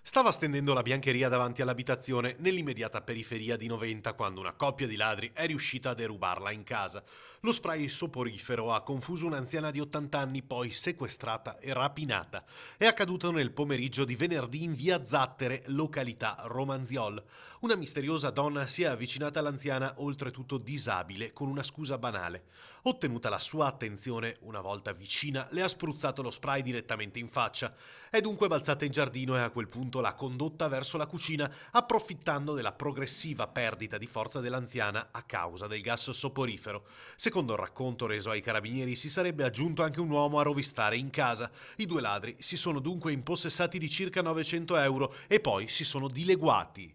Stava stendendo la biancheria davanti all'abitazione nell'immediata periferia di Noventa quando una coppia di ladri è riuscita a derubarla in casa. Lo spray soporifero ha confuso un'anziana di 80 anni, poi sequestrata e rapinata. È accaduto nel pomeriggio di venerdì in via Zattere, località Romanziol. Una misteriosa donna si è avvicinata all'anziana, oltretutto disabile, con una scusa banale. Ottenuta la sua attenzione, una volta vicina, le ha spruzzato lo spray direttamente in faccia. È dunque balzata in giardino e a quel punto l'ha condotta verso la cucina, approfittando della progressiva perdita di forza dell'anziana a causa del gas soporifero. Secondo il racconto reso ai carabinieri, si sarebbe aggiunto anche un uomo a rovistare in casa. I due ladri si sono dunque impossessati di circa 900 euro e poi si sono dileguati.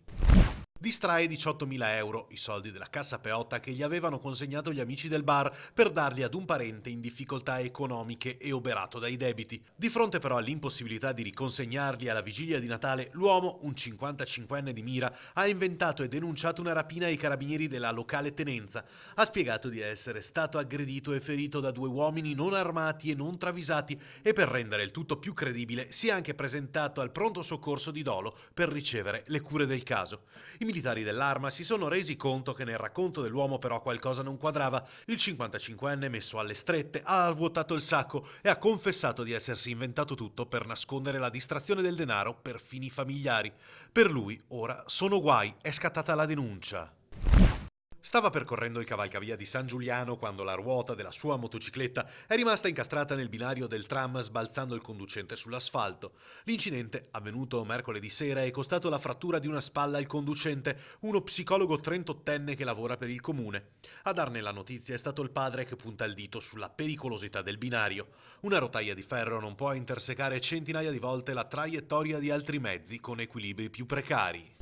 Distrae 18.000 euro, i soldi della cassa peotta che gli avevano consegnato gli amici del bar per darli ad un parente in difficoltà economiche e oberato dai debiti. Di fronte però all'impossibilità di riconsegnarli alla vigilia di Natale, l'uomo, un 55enne di Mira, ha inventato e denunciato una rapina ai carabinieri della locale tenenza. Ha spiegato di essere stato aggredito e ferito da due uomini non armati e non travisati e per rendere il tutto più credibile si è anche presentato al pronto soccorso di Dolo per ricevere le cure del caso. I militari dell'Arma si sono resi conto che nel racconto dell'uomo però qualcosa non quadrava. Il 55enne, messo alle strette, ha svuotato il sacco e ha confessato di essersi inventato tutto per nascondere la distrazione del denaro per fini familiari. Per lui, ora, sono guai, è scattata la denuncia. Stava percorrendo il cavalcavia di San Giuliano quando la ruota della sua motocicletta è rimasta incastrata nel binario del tram, sbalzando il conducente sull'asfalto. L'incidente, avvenuto mercoledì sera, è costato la frattura di una spalla al conducente, uno psicologo 38enne che lavora per il comune. A darne la notizia è stato il padre che punta il dito sulla pericolosità del binario. Una rotaia di ferro non può intersecare centinaia di volte la traiettoria di altri mezzi con equilibri più precari.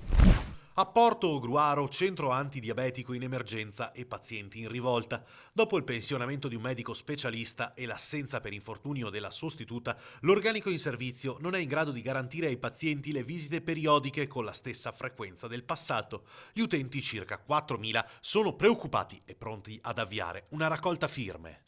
A Porto Gruaro, centro antidiabetico in emergenza e pazienti in rivolta. Dopo il pensionamento di un medico specialista e l'assenza per infortunio della sostituta, l'organico in servizio non è in grado di garantire ai pazienti le visite periodiche con la stessa frequenza del passato. Gli utenti, circa 4.000, sono preoccupati e pronti ad avviare una raccolta firme.